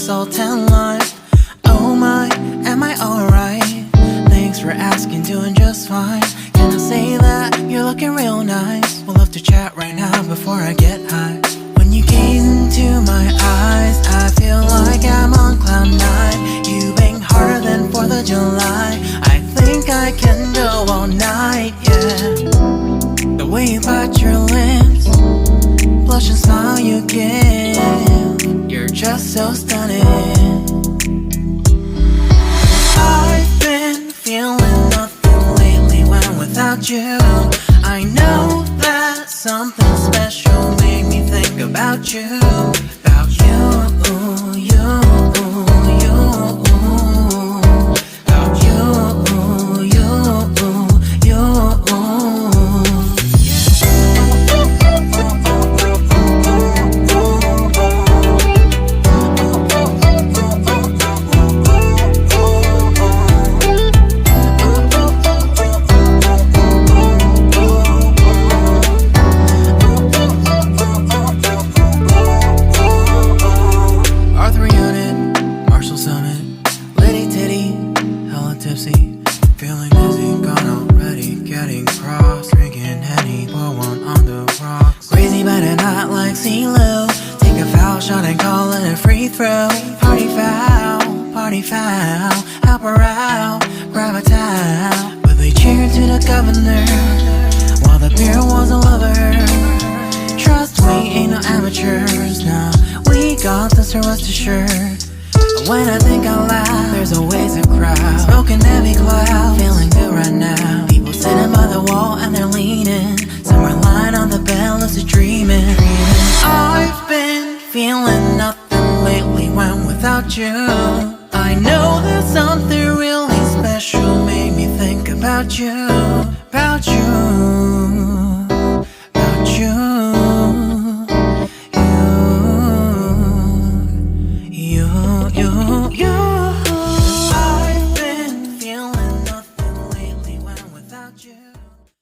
salt and lime. Oh my, am I alright? Thanks for asking, doing just fine. Can I say that you're looking real nice? We'll love to chat right now before I get high. When you gaze into my eyes, I feel like I'm on cloud nine. You bang harder than 4th of July. I think I can go all night, yeah. The way you bite your lips, blush and smile you give, you're just so stunning. I've been feeling nothing lately when without you. I know that something special made me think about you. About you, you, you. About you, you, you. Feeling dizzy, gone already, getting cross, drinking Henny, pour one on the rocks. Crazy but not like CeeLo. Take a foul shot and call it a free throw. Party foul, help her out, grab a towel. But they cheered to the governor, while the beer was a lover. Trust we ain't no amateurs, nah, we got this, so rest assured. When I think out loud, there's always a crowd, smoking heavy cloud, feeling good right now. People sitting by the wall and they're leaning, somewhere lying on the bed, lucid dreaming. I've been feeling nothing lately when without you. I know that something really special made me think about you.